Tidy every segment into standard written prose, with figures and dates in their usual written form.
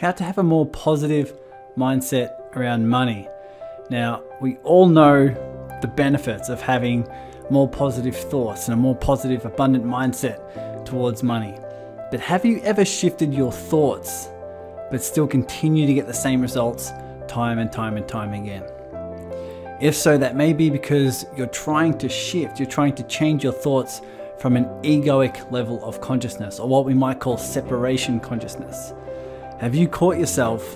how to have a more positive mindset around money. Now, we all know the benefits of having more positive thoughts and a more positive, abundant mindset towards money. But have you ever shifted your thoughts but still continue to get the same results time and time and time again? If so, that may be because you're trying to shift, you're trying to change your thoughts from an egoic level of consciousness, or what we might call separation consciousness. Have you caught yourself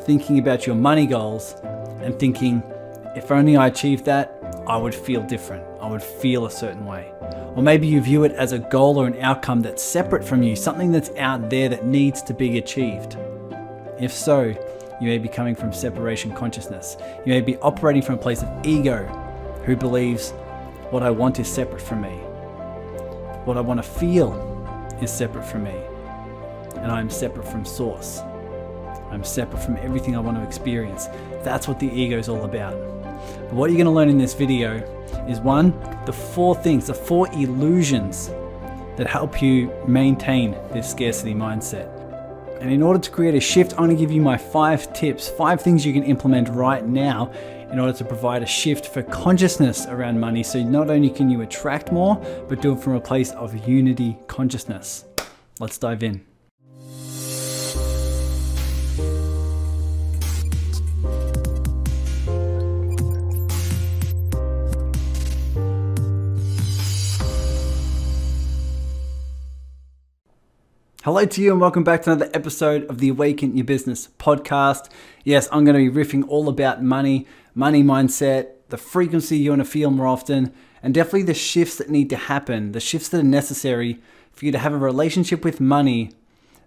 thinking about your money goals and thinking, if only I achieved that, I would feel different, I would feel a certain way? Or maybe you view it as a goal or an outcome that's separate from you, something that's out there that needs to be achieved. If so, you may be coming from separation consciousness. You may be operating from a place of ego, who believes what I want is separate from me. What I want to feel is separate from me. And I'm separate from source. I'm separate from everything I want to experience. That's what the ego is all about. But what you're going to learn in this video is one, the four illusions that help you maintain this scarcity mindset. And in order to create a shift, I'm going to give you my 5 tips, 5 things you can implement right now in order to provide a shift for consciousness around money. So not only can you attract more, but do it from a place of unity consciousness. Let's dive in. Hello to you and welcome back to another episode of the Awaken Your Business podcast. Yes, I'm going to be riffing all about money mindset, the frequency you want to feel more often, and definitely the shifts that need to happen, the shifts that are necessary for you to have a relationship with money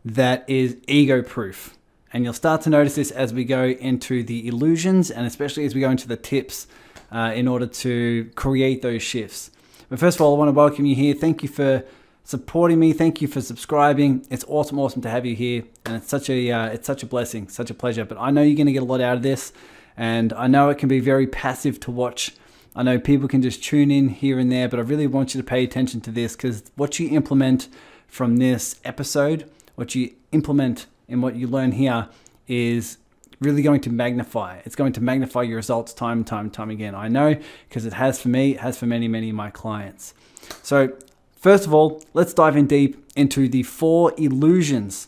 that is ego-proof. And you'll start to notice this as we go into the illusions and especially as we go into the tips in order to create those shifts. But first of all, I want to welcome you here. Thank you for supporting me. Thank you for subscribing. It's awesome to have you here, and it's such a blessing, such a pleasure. But I know you're going to get a lot out of this, and I know it can be very passive to watch. I know people can just tune in here and there, but I really want you to pay attention to this, because what you implement from this episode, what you implement and what you learn here is really going to magnify. It's going to magnify your results time and time again. I know, because it has for me, it has for many of my clients. So first of all, let's dive in deep into the 4 illusions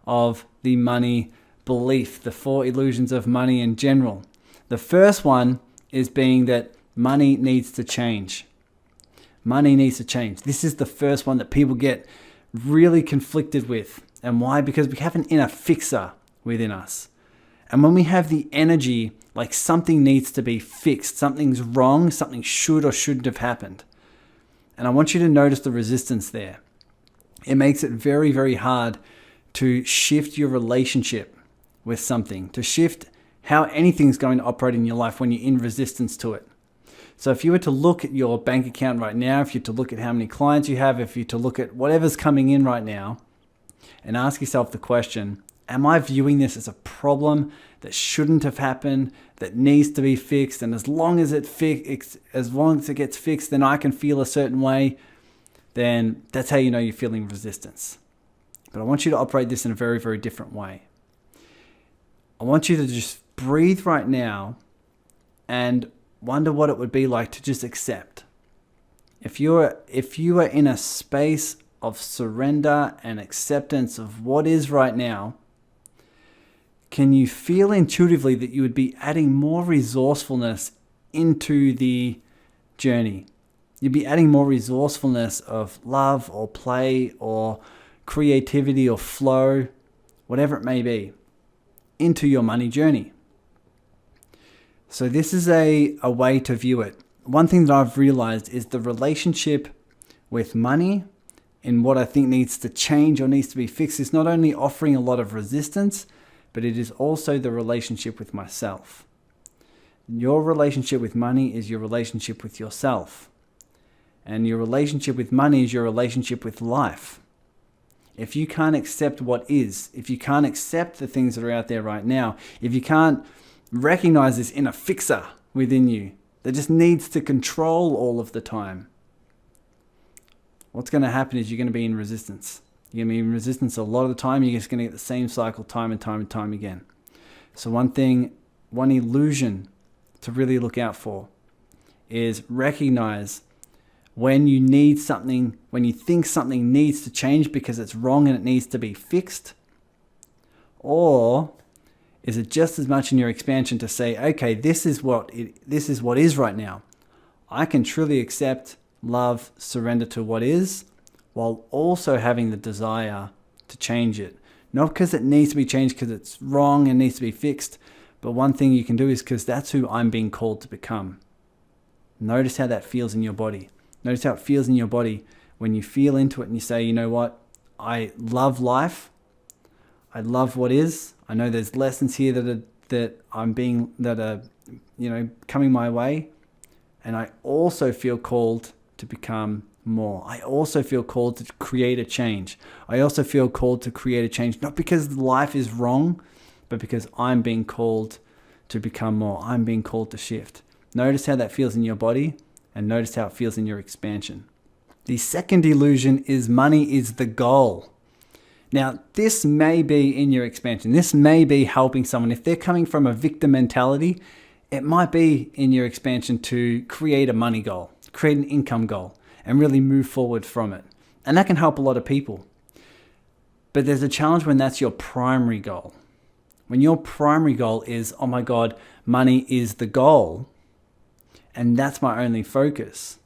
of the money belief, the 4 illusions of money in general. The first one is being that money needs to change. Money needs to change. This is the first one that people get really conflicted with. And why? Because we have an inner fixer within us. And when we have the energy like something needs to be fixed, something's wrong, something should or shouldn't have happened. And I want you to notice the resistance there. It makes it very hard to shift your relationship with something, to shift how anything's going to operate in your life when you're in resistance to it. So if you were to look at your bank account right now, if you were to look at how many clients you have, if you were to look at whatever's coming in right now and ask yourself the question, am I viewing this as a problem that shouldn't have happened, that needs to be fixed, and as long as it gets fixed, then I can feel a certain way, then that's how you know you're feeling resistance. But I want you to operate this in a very different way. I want you to just breathe right now and wonder what it would be like to just accept. If you are in a space of surrender and acceptance of what is right now, can you feel intuitively that you would be adding more resourcefulness into the journey? You'd be adding more resourcefulness of love or play or creativity or flow, whatever it may be, into your money journey. So this is a way to view it. One thing that I've realized is the relationship with money and what I think needs to change or needs to be fixed is not only offering a lot of resistance, but it is also the relationship with myself. Your relationship with money is your relationship with yourself. And your relationship with money is your relationship with life. If you can't accept what is, if you can't accept the things that are out there right now, if you can't recognize this inner fixer within you that just needs to control all of the time, what's going to happen is you're going to be in resistance. You're going to be in resistance a lot of the time. You're just going to get the same cycle time and time and time again. So one illusion to really look out for is recognize when you need something, when you think something needs to change because it's wrong and it needs to be fixed, or is it just as much in your expansion to say, okay, this is what is right now. I can truly accept, love, surrender to what is, while also having the desire to change it. Not because it needs to be changed because it's wrong and needs to be fixed, but one thing you can do is because that's who I'm being called to become. Notice how that feels in your body. Notice how it feels in your body when you feel into it and you say, you know what? I love life. I love what is. I know there's lessons here that are coming my way. And I also feel called to become more. I also feel called to create a change. I also feel called to create a change, not because life is wrong, but because I'm being called to become more. I'm being called to shift. Notice how that feels in your body and notice how it feels in your expansion. The second illusion is money is the goal. Now, this may be in your expansion. This may be helping someone. If they're coming from a victim mentality, it might be in your expansion to create a money goal, create an income goal, and really move forward from it. And that can help a lot of people. But there's a challenge when that's your primary goal. When your primary goal is, oh my God, money is the goal, and that's my only focus.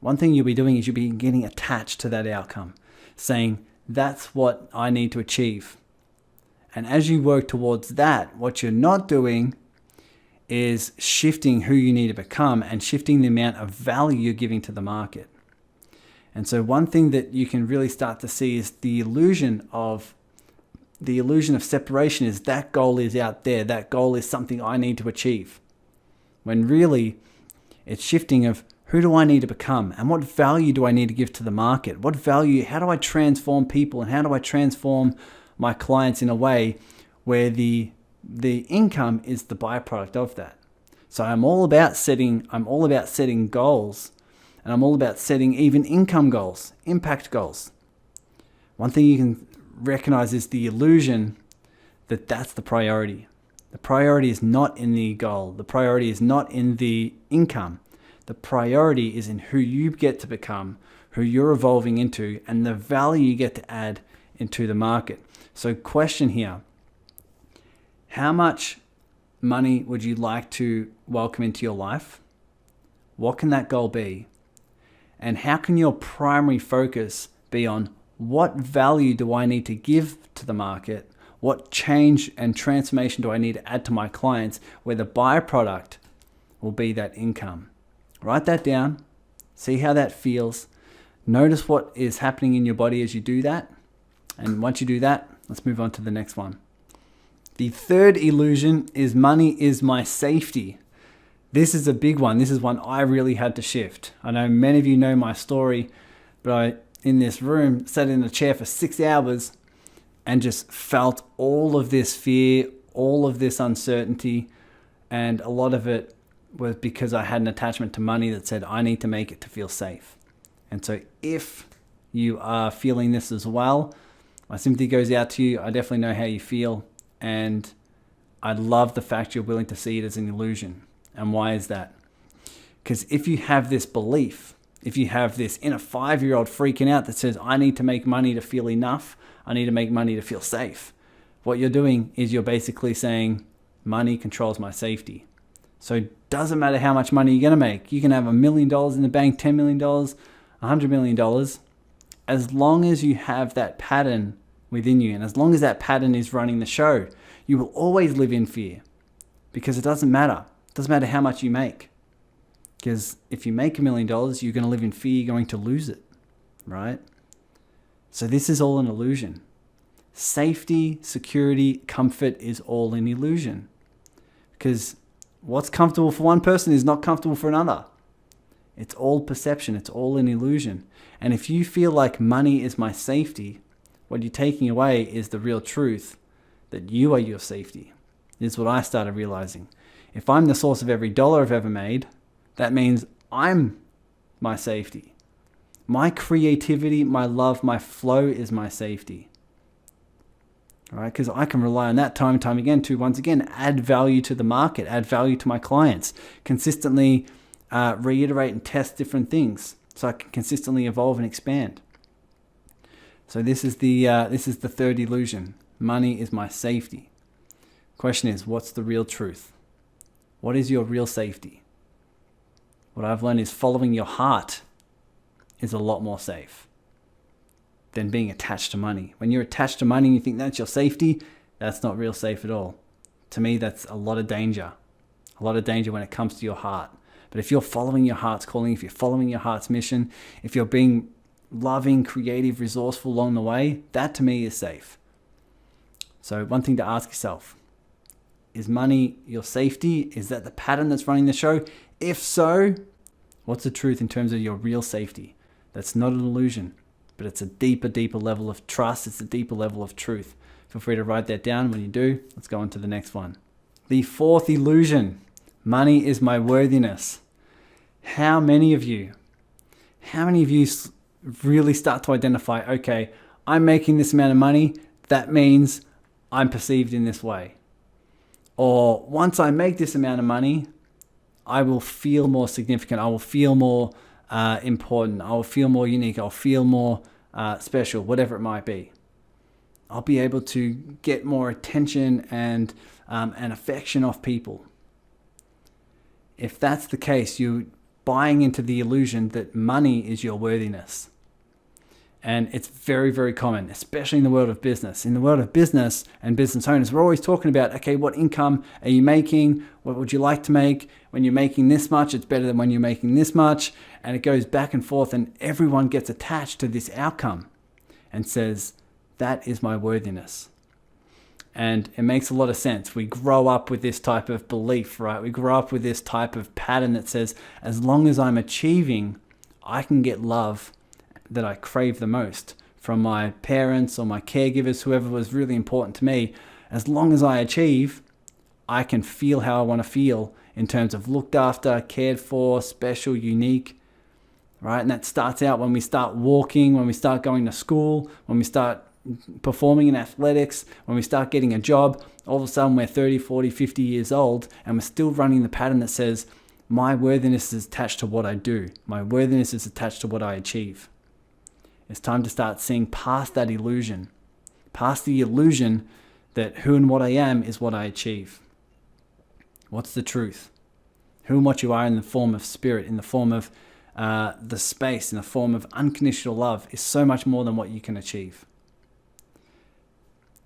One thing you'll be doing is you'll be getting attached to that outcome, saying, that's what I need to achieve. And as you work towards that, what you're not doing is shifting who you need to become and shifting the amount of value you're giving to the market. And so one thing that you can really start to see is the illusion of separation is that goal is out there. That goal is something I need to achieve. When really it's shifting of who do I need to become and what value do I need to give to the market? What value, how do I transform people and how do I transform my clients in a way where the income is the byproduct of that? So I'm all about setting goals, and I'm all about setting even income goals, impact goals. One thing you can recognize is the illusion that that's the priority. The priority is not in the goal. The priority is not in the income. The priority is in who you get to become, who you're evolving into, and the value you get to add into the market. So question here, how much money would you like to welcome into your life? What can that goal be? And how can your primary focus be on what value do I need to give to the market? What change and transformation do I need to add to my clients where the byproduct will be that income? Write that down. See how that feels. Notice what is happening in your body as you do that. And once you do that, let's move on to the next one. The third illusion is money is my safety. This is a big one. This is one I really had to shift. I know many of you know my story, but I, in this room, sat in a chair for 6 hours and just felt all of this fear, all of this uncertainty, and a lot of it was because I had an attachment to money that said I need to make it to feel safe. And so if you are feeling this as well, my sympathy goes out to you. I definitely know how you feel, and I love the fact you're willing to see it as an illusion. And why is that? Because if you have this belief, if you have this inner 5-year-old freaking out that says I need to make money to feel enough, I need to make money to feel safe, what you're doing is you're basically saying money controls my safety. So it doesn't matter how much money you're going to make. You can have $1 million in the bank, $10 million, $100 million. As long as you have that pattern within you, and as long as that pattern is running the show, you will always live in fear, because it doesn't matter. It doesn't matter how much you make. Because if you make $1 million, you're going to live in fear you're going to lose it, right? So this is all an illusion. Safety, security, comfort is all an illusion. Because what's comfortable for one person is not comfortable for another. It's all perception. It's all an illusion. And if you feel like money is my safety, what you're taking away is the real truth that you are your safety. This is what I started realizing. If I'm the source of every dollar I've ever made, that means I'm my safety. My creativity, my love, my flow is my safety. All right, because I can rely on that time and time again to, once again, add value to the market, add value to my clients, consistently reiterate and test different things so I can consistently evolve and expand. So this is the third illusion. Money is my safety. Question is, what's the real truth? What is your real safety? What I've learned is following your heart is a lot more safe than being attached to money. When you're attached to money and you think that's your safety, that's not real safe at all. To me, that's a lot of danger. A lot of danger when it comes to your heart. But if you're following your heart's calling, if you're following your heart's mission, if you're being loving, creative, resourceful along the way, that to me is safe. So one thing to ask yourself, is money your safety? Is that the pattern that's running the show? If so, what's the truth in terms of your real safety? That's not an illusion, but it's a deeper level of trust. It's a deeper level of truth. Feel free to write that down. When you do, let's go on to the next one. The fourth illusion, money is my worthiness. How many of you really start to identify, okay, I'm making this amount of money, that means I'm perceived in this way. Or once I make this amount of money, I will feel more significant. I will feel more important. I will feel more unique. I'll feel more special, whatever it might be. I'll be able to get more attention and affection off people. If that's the case, you're buying into the illusion that money is your worthiness. And it's very, very common, especially in the world of business. In the world of business and business owners, we're always talking about, okay, what income are you making? What would you like to make? When you're making this much, it's better than when you're making this much. And it goes back and forth, and everyone gets attached to this outcome and says, that is my worthiness. And it makes a lot of sense. We grow up with this type of belief, right? We grow up with this type of pattern that says, as long as I'm achieving, I can get love that I crave the most from my parents or my caregivers, whoever was really important to me. As long as I achieve, I can feel how I want to feel in terms of looked after, cared for, special, unique, right? And that starts out when we start walking, when we start going to school, when we start performing in athletics, when we start getting a job. All of a sudden we're 30, 40, 50 years old and we're still running the pattern that says, my worthiness is attached to what I do. My worthiness is attached to what I achieve. It's time to start seeing past that illusion, past the illusion that who and what I am is what I achieve. What's the truth? Who and what you are in the form of spirit, in the form of the space, in the form of unconditional love is so much more than what you can achieve.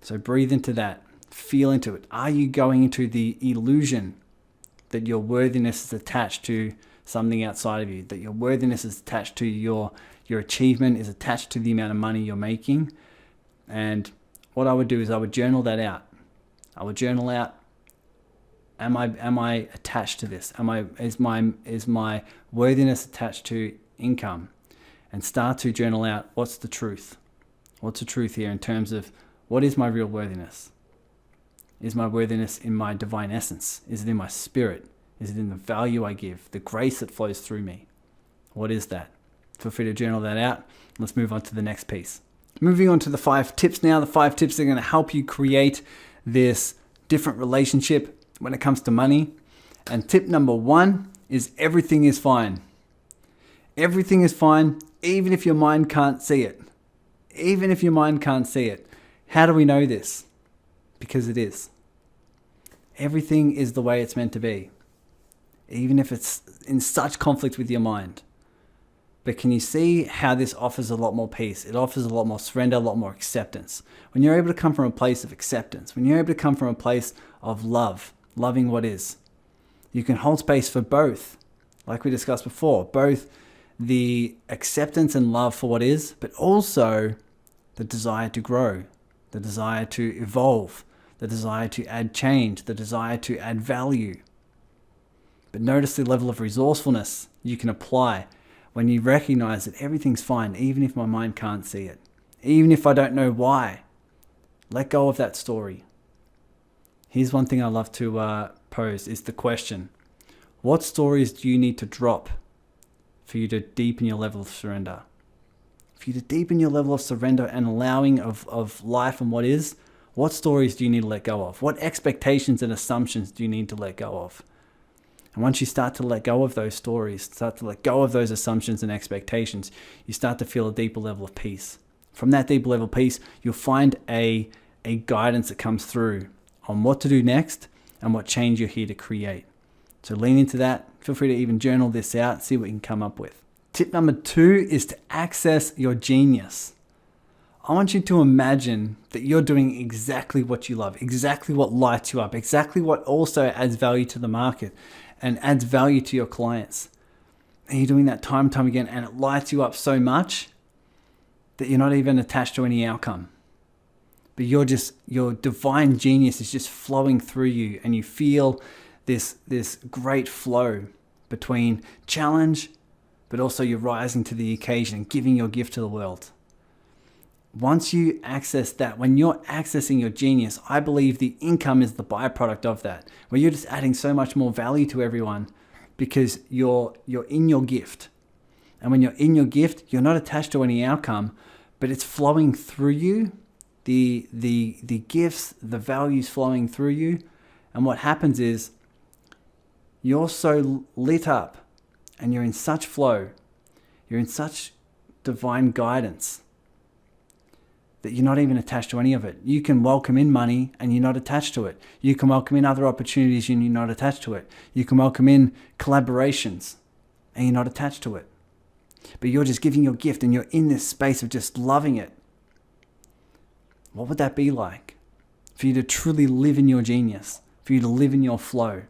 So breathe into that, feel into it. Are you going into the illusion that your worthiness is attached to something outside of you, that your worthiness is attached to your achievement, is attached to the amount of money you're making? And what I would do is I would journal that out. I would journal out, am I attached to this? Is my worthiness attached to income? And start to journal out, what's the truth? What's the truth here in terms of what is my real worthiness? Is my worthiness in my divine essence? Is it in my spirit? Is it in the value I give, the grace that flows through me? What is that? Feel free to journal that out. Let's move on to the next piece. Moving on to the 5 tips now. The 5 tips are going to help you create this different relationship when it comes to money. And tip number 1 is everything is fine. Everything is fine, even if your mind can't see it. Even if your mind can't see it. How do we know this? Because it is. Everything is the way it's meant to be, even if it's in such conflict with your mind. But can you see how this offers a lot more peace? It offers a lot more surrender, a lot more acceptance. When you're able to come from a place of acceptance, when you're able to come from a place of love, loving what is, you can hold space for both, like we discussed before, both the acceptance and love for what is, but also the desire to grow, the desire to evolve, the desire to add change, the desire to add value. But notice the level of resourcefulness you can apply when you recognize that everything's fine, even if my mind can't see it, even if I don't know why. Let go of that story. Here's one thing I love to pose is the question, what stories do you need to drop for you to deepen your level of surrender? for you to deepen your level of surrender and allowing of life and what is, what stories do you need to let go of? What expectations and assumptions do you need to let go of? And once you start to let go of those stories, start to let go of those assumptions and expectations, you start to feel a deeper level of peace. From that deeper level of peace, you'll find a guidance that comes through on what to do next and what change you're here to create. So lean into that. Feel free to even journal this out, see what you can come up with. Tip number 2 is to access your genius. I want you to imagine that you're doing exactly what you love, exactly what lights you up, exactly what also adds value to the market and adds value to your clients. And you're doing that time and time again, and it lights you up so much that you're not even attached to any outcome. But your divine genius is just flowing through you, and you feel this great flow between challenge, but also you're rising to the occasion and giving your gift to the world. Once you access that, when you're accessing your genius, I believe the income is the byproduct of that, where you're just adding so much more value to everyone because you're in your gift. And when you're in your gift, you're not attached to any outcome, but it's flowing through you. The gifts, the values flowing through you. And what happens is you're so lit up and you're in such flow, you're in such divine guidance that you're not even attached to any of it. You can welcome in money and you're not attached to it. You can welcome in other opportunities and you're not attached to it. You can welcome in collaborations and you're not attached to it. But you're just giving your gift and you're in this space of just loving it. What would that be like? For you to truly live in your genius, for you to live in your flow.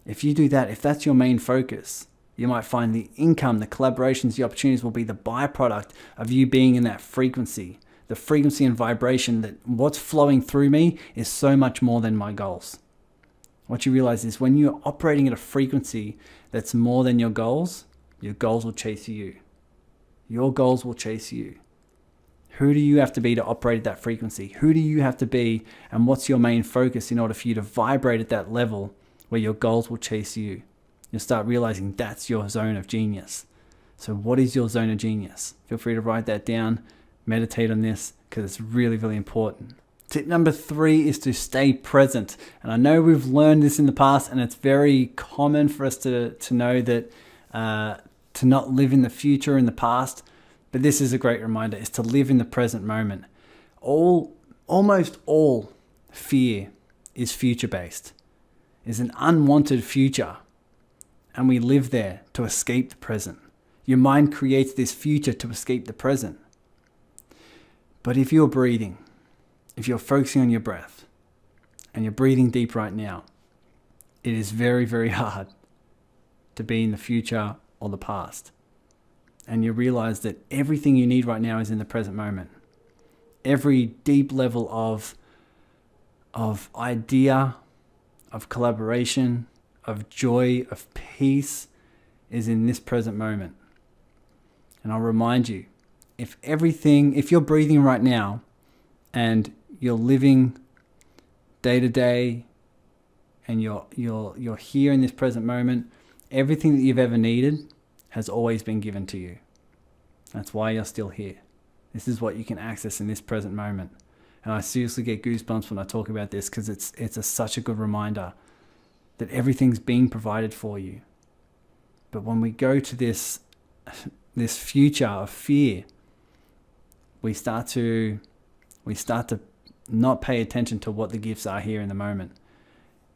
If you do that, if that's your main focus, you might find the income, the collaborations, the opportunities will be the byproduct of you being in that frequency. The frequency and vibration that what's flowing through me is so much more than my goals. What you realize is when you're operating at a frequency that's more than your goals will chase you. Your goals will chase you. Who do you have to be to operate at that frequency? Who do you have to be, and what's your main focus in order for you to vibrate at that level where your goals will chase you? You'll start realizing that's your zone of genius. So what is your zone of genius? Feel free to write that down, meditate on this, because it's really, really important. Tip number 3 is to stay present. And I know we've learned this in the past, and it's very common for us to know that to not live in the future, in the past. But this is a great reminder, is to live in the present moment. Almost all fear is future-based, is an unwanted future. And we live there to escape the present. Your mind creates this future to escape the present. But if you're breathing, if you're focusing on your breath, and you're breathing deep right now, it is very, very hard to be in the future or the past. And you realize that everything you need right now is in the present moment. Every deep level of idea, of collaboration, of joy, of peace is in this present moment. And I'll remind you, if you're breathing right now and you're living day to day and you're here in this present moment, everything that you've ever needed has always been given to you. That's why you're still here. This is what you can access in this present moment. And I seriously get goosebumps when I talk about this because it's such a good reminder that everything's being provided for you. But when we go to this future of fear, we start to not pay attention to what the gifts are here in the moment.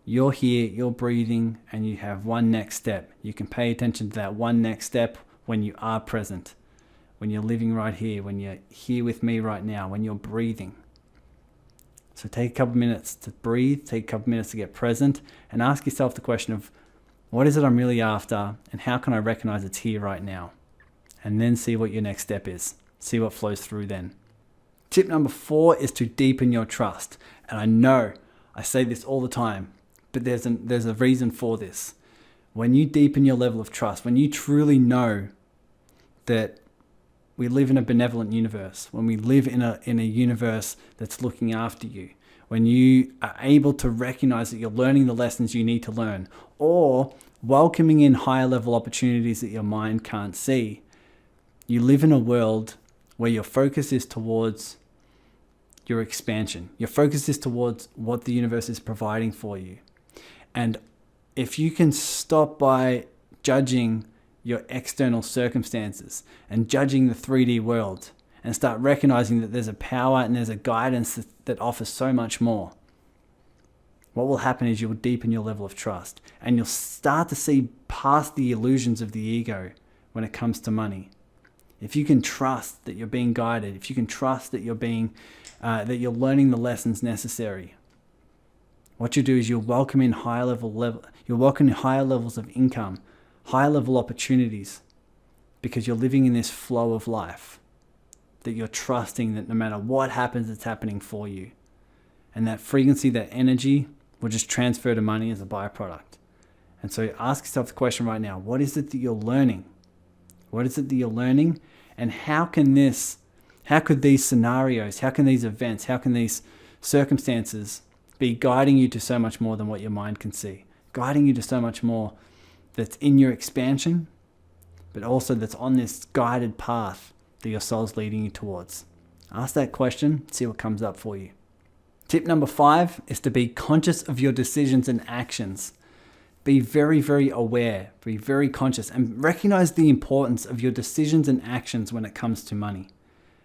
You're here, you're breathing, and you have one next step. You can pay attention to that one next step when you are present, when you're living right here, when you're here with me right now, when you're breathing. So take a couple minutes to breathe, take a couple minutes to get present, and ask yourself the question of, what is it I'm really after, and how can I recognize it's here right now? And then see what your next step is. See what flows through then. Tip number 4 is to deepen your trust. And I know I say this all the time, but there's a reason for this. When you deepen your level of trust, when you truly know that we live in a benevolent universe, when we live in a universe that's looking after you, when you are able to recognize that you're learning the lessons you need to learn, or welcoming in higher level opportunities that your mind can't see, you live in a world where your focus is towards your expansion. Your focus is towards what the universe is providing for you. And if you can stop by judging your external circumstances and judging the 3D world and start recognizing that there's a power and there's a guidance that offers so much more, what will happen is you'll deepen your level of trust and you'll start to see past the illusions of the ego when it comes to money. If you can trust that you're being guided, if you can trust that you're learning the lessons necessary, what you do is you'll welcome in higher levels of income, higher level opportunities, because you're living in this flow of life, that you're trusting that no matter what happens, it's happening for you. And that frequency, that energy will just transfer to money as a byproduct. And so ask yourself the question right now, what is it that you're learning? What is it that you're learning? And how could these scenarios, how can these events, how can these circumstances be guiding you to so much more than what your mind can see? Guiding you to so much more that's in your expansion, but also that's on this guided path that your soul's leading you towards. Ask that question, see what comes up for you. Tip number 5 is to be conscious of your decisions and actions. Be very, very aware, be very conscious, and recognize the importance of your decisions and actions when it comes to money,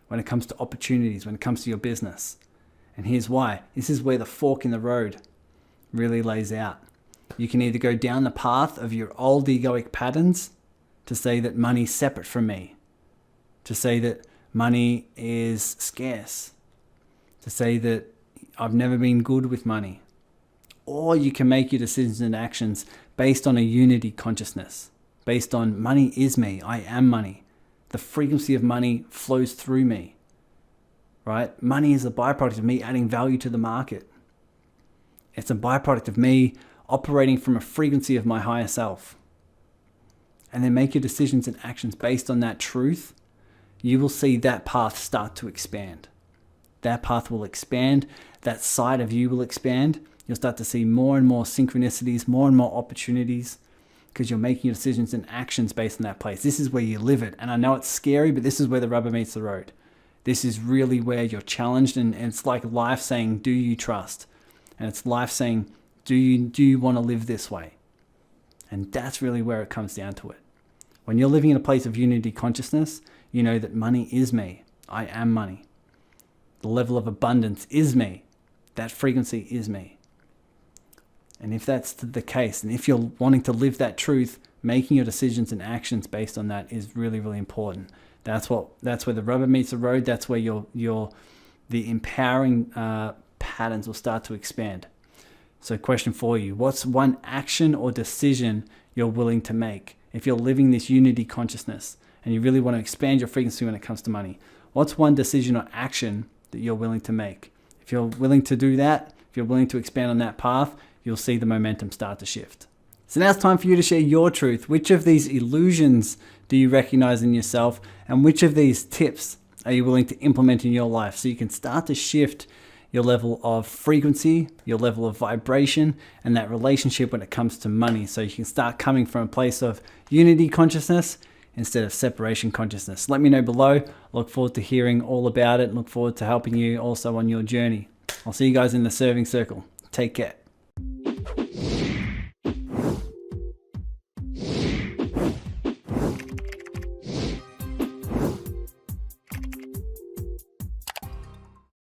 when it comes to opportunities, when it comes to your business. And here's why. This is where the fork in the road really lays out. You can either go down the path of your old egoic patterns to say that money's separate from me, to say that money is scarce, to say that I've never been good with money. Or you can make your decisions and actions based on a unity consciousness, based on money is me, I am money. The frequency of money flows through me, right? Money is a byproduct of me adding value to the market. It's a byproduct of me operating from a frequency of my higher self. And then make your decisions and actions based on that truth. You will see that path start to expand. That path will expand. That side of you will expand. You'll start to see more and more synchronicities, more and more opportunities, because you're making your decisions and actions based on that place. This is where you live it. And I know it's scary, but this is where the rubber meets the road. This is really where you're challenged, and it's like life saying, do you trust? And it's life saying, do you want to live this way? And that's really where it comes down to it. When you're living in a place of unity consciousness, you know that money is me. I am money. The level of abundance is me. That frequency is me. And if that's the case, and if you're wanting to live that truth, making your decisions and actions based on that is really, really important. That's where the rubber meets the road. That's where the empowering patterns will start to expand. So question for you, what's one action or decision you're willing to make? If you're living this unity consciousness and you really want to expand your frequency when it comes to money, what's one decision or action that you're willing to make? If you're willing to do that, if you're willing to expand on that path, you'll see the momentum start to shift. So now it's time for you to share your truth. Which of these illusions do you recognize in yourself? And which of these tips are you willing to implement in your life so you can start to shift your level of frequency, your level of vibration, and that relationship when it comes to money, so you can start coming from a place of unity consciousness instead of separation consciousness? Let me know below. Look forward to hearing all about it. Look forward to helping you also on your journey. I'll see you guys in the serving circle. Take care.